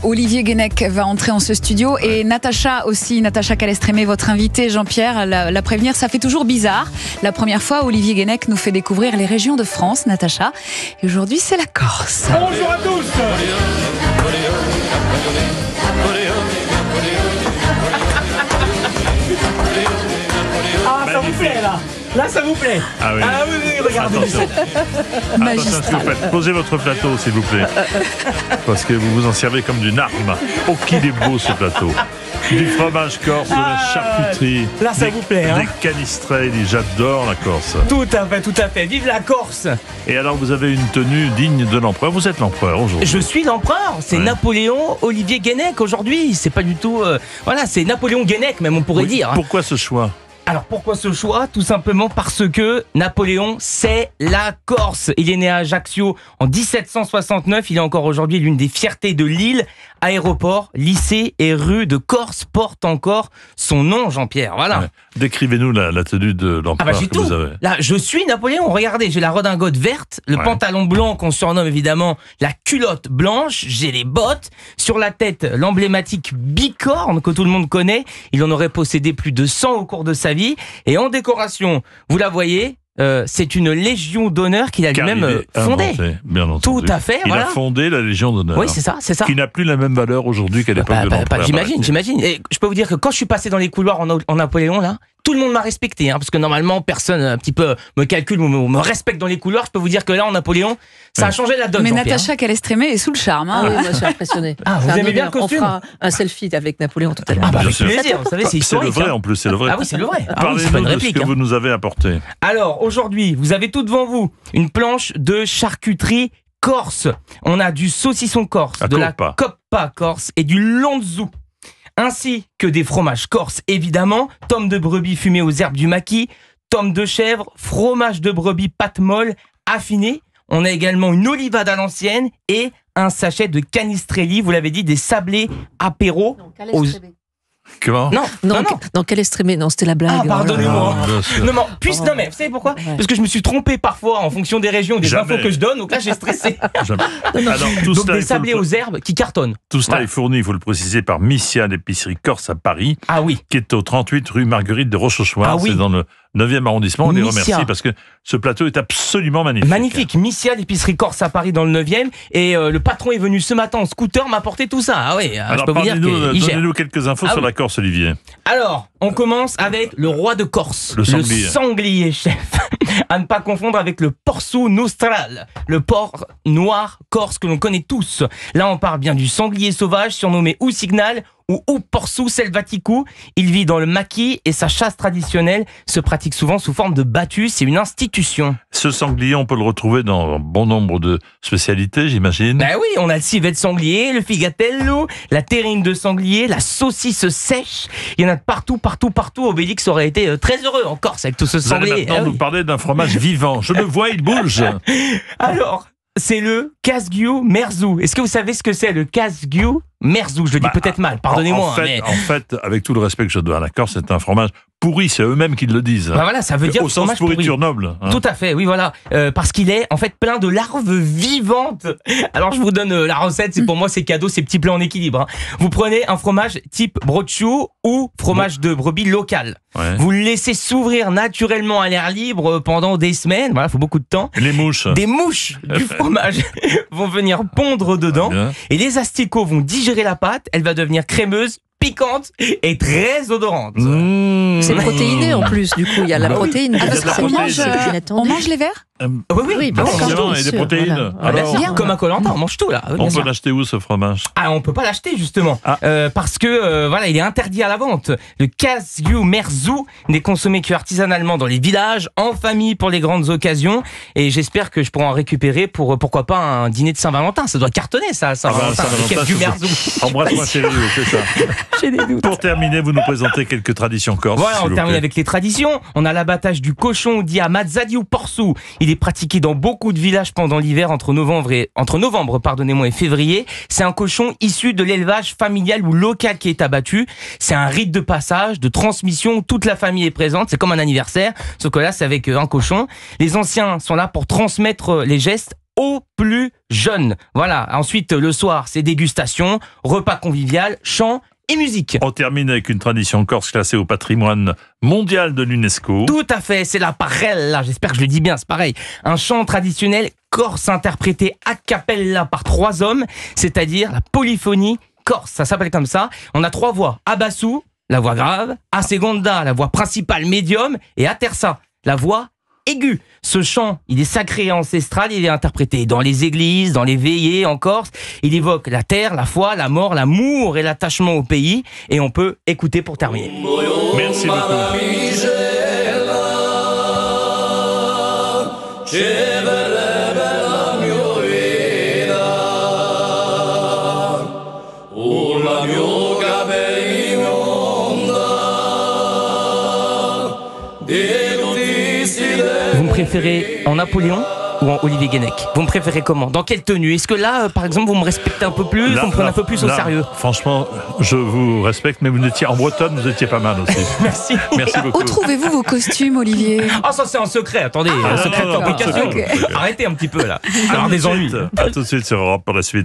Olivier Guénec va entrer en ce studio et Natacha Calestrémé, votre invité Jean-Pierre, la prévenir, ça fait toujours bizarre. La première fois, Olivier Guénec nous fait découvrir les régions de France, Natacha, et aujourd'hui c'est la Corse. Bonjour à tous. Ah, ça vous plaît là? Là, ça vous plaît? Ah oui. Ah oui, regardez. Attention, s'il vous plaît. Posez votre plateau, s'il vous plaît. Parce que vous vous en servez comme d'une arme. Oh, qu'il est beau ce plateau. Du fromage corse, de la charcuterie. Là, ça vous plaît, hein? Des canistrelli. J'adore la Corse. Tout à fait, tout à fait. Vive la Corse! Et alors, vous avez une tenue digne de l'empereur. Vous êtes l'empereur aujourd'hui. Je suis l'empereur. C'est Napoléon Olivier Guénec aujourd'hui. C'est pas du tout. Voilà, c'est Napoléon Guénec, même, on pourrait dire. Pourquoi ce choix? Alors pourquoi ce choix? Tout simplement parce que Napoléon, c'est la Corse. Il est né à Ajaccio en 1769. Il est encore aujourd'hui l'une des fiertés de l'île. Aéroport, lycée et rue de Corse portent encore son nom, Jean-Pierre. Voilà. Ouais. Décrivez-nous la tenue de l'empereur j'ai que tout. vous avez. Là, je suis Napoléon. Regardez, j'ai la redingote verte, le pantalon blanc qu'on surnomme évidemment la culotte blanche. J'ai les bottes. Sur la tête, l'emblématique bicorne que tout le monde connaît. Il en aurait possédé plus de 100 au cours de sa vie. Et en décoration, vous la voyez, c'est une Légion d'honneur qu'il a lui-même fondée. Bien entendu. Tout à fait. Il voilà. a fondé la Légion d'honneur. Oui, c'est ça. Qui n'a plus la même valeur aujourd'hui qu'à l'époque de l'empereur. J'imagine. Et je peux vous dire que quand je suis passé dans les couloirs en Napoléon, là, tout le monde m'a respecté, parce que normalement, personne un petit peu me calcule ou me respecte dans les couloirs. Je peux vous dire que là, en Napoléon, ça a changé la donne. Mais Natacha Calestrémé est sous le charme. Oui, moi je suis impressionné. Vous aimez bien le costume? On fera un selfie avec Napoléon tout à l'heure. Avec plaisir, vous savez, c'est historique. C'est le vrai en plus, c'est le vrai. Ah oui, c'est le vrai. Parlez-nous de ce que vous nous avez apporté. Alors, aujourd'hui, vous avez tout devant vous une planche de charcuterie corse. On a du saucisson corse, la coppa corse et du lonzou. Ainsi que des fromages corses, évidemment, tome de brebis fumé aux herbes du maquis, tome de chèvre, fromage de brebis pâte molle affiné. On a également une olivade à l'ancienne et un sachet de canistrelli, vous l'avez dit, des sablés apéro. Comment? Non, Calestrémé, non, c'était la blague. Ah, pardonnez-moi. Non, mais vous savez pourquoi? Ouais. Parce que je me suis trompé parfois en fonction des régions, des infos que je donne, donc là j'ai stressé. Donc des sablés aux herbes qui cartonnent. Tout cela est fourni, il faut le préciser, par Missia, l'épicerie corse à Paris, qui est au 38 rue Marguerite de Rochechouart, c'est dans le 9e arrondissement. On les remercie parce que ce plateau est absolument magnifique. Magnifique. Missia, l'épicerie corse à Paris dans le 9e. Et le patron est venu ce matin en scooter m'apporter tout ça. Ah oui, alors, je peux vous dire qu'il gère. Donnez-nous quelques infos sur la Corse, Olivier. Alors, on commence avec le roi de Corse. Le sanglier, chef. À ne pas confondre avec le porceau nostral, le porc noir corse que l'on connaît tous. Là, on parle bien du sanglier sauvage surnommé Ousignal ou Porsu selvatico. Il vit dans le maquis et sa chasse traditionnelle se pratique souvent sous forme de battue. C'est une institution. Ce sanglier, on peut le retrouver dans bon nombre de spécialités, j'imagine. Ben oui, on a le civet de sanglier, le figatello, la terrine de sanglier, la saucisse sèche. Il y en a de partout. Obélix aurait été très heureux en Corse avec tout ce sanglier. Vous allez maintenant nous parler d'un fromage vivant. Je le vois, il bouge. Alors, c'est le casgiu merzou. Est-ce que vous savez ce que c'est le casgiu merzou? Je le dis peut-être mal, pardonnez-moi. En fait, avec tout le respect que je dois à la Corse, c'est un fromage pourri, c'est eux-mêmes qui le disent. Voilà, ça veut dire au sens pourriture noble. Tout à fait, oui, voilà. Parce qu'il est en fait plein de larves vivantes. Alors je vous donne la recette, pour moi c'est cadeau, c'est petit plat en équilibre. Vous prenez un fromage type brochu ou fromage de brebis local. Vous le laissez s'ouvrir naturellement à l'air libre pendant des semaines. Voilà, il faut beaucoup de temps. Les mouches. Des mouches du fromage vont venir pondre dedans et les asticots vont digérer la pâte. Elle va devenir crémeuse, piquante et très odorante. C'est protéiné en plus, du coup, il y a la protéine. On mange les vers? Oui, bien sûr. Et des protéines. Voilà. Alors, comme à Koh-Lanta, on mange tout là. On peut l'acheter où ce fromage? On peut pas l'acheter justement, parce que il est interdit à la vente. Le casgiu merzou n'est consommé que artisanalement dans les villages, en famille pour les grandes occasions. Et j'espère que je pourrai en récupérer pour pourquoi pas un dîner de Saint-Valentin. Ça doit cartonner ça, Saint-Valentin. Le casgiu merzou. Embrasse-moi chérie, c'est ça. J'ai des doutes. Pour terminer, vous nous présentez quelques traditions corses. Voilà, on termine avec les traditions. On a l'abattage du cochon dit à Mazzadi ou Porsu. Il est pratiqué dans beaucoup de villages pendant l'hiver entre novembre et février. C'est un cochon issu de l'élevage familial ou local qui est abattu. C'est un rite de passage, de transmission. Toute la famille est présente. C'est comme un anniversaire. Sauf que là, c'est avec un cochon. Les anciens sont là pour transmettre les gestes aux plus jeunes. Voilà. Ensuite, le soir, c'est dégustation, repas convivial, chant et musique. On termine avec une tradition corse classée au patrimoine mondial de l'UNESCO. Tout à fait, c'est la parella, j'espère que je le dis bien, c'est pareil. Un chant traditionnel corse interprété a cappella par 3 hommes, c'est-à-dire la polyphonie corse, ça s'appelle comme ça. On a 3 voix, a bassou, la voix grave, a seconda, la voix principale médium, et a terza, la voix aiguë. Ce chant, il est sacré et ancestral, il est interprété dans les églises, dans les veillées en Corse. Il évoque la terre, la foi, la mort, l'amour et l'attachement au pays. Et on peut écouter pour terminer. Merci beaucoup. Vous me préférez en Napoléon ou en Olivier Guénec? Vous me préférez comment? Dans quelle tenue? Est-ce que là, par exemple, vous me respectez un peu plus, vous me prenez un peu plus au sérieux? Franchement, je vous respecte, mais vous étiez en bretonne, vous étiez pas mal aussi. Merci. Merci beaucoup. Où trouvez-vous vos costumes, Olivier? Ah, ça c'est un secret, attendez, secret de fabrication. Arrêtez un petit peu là, ça va avoir des ennuis. À tout de suite sur Europe pour la suite.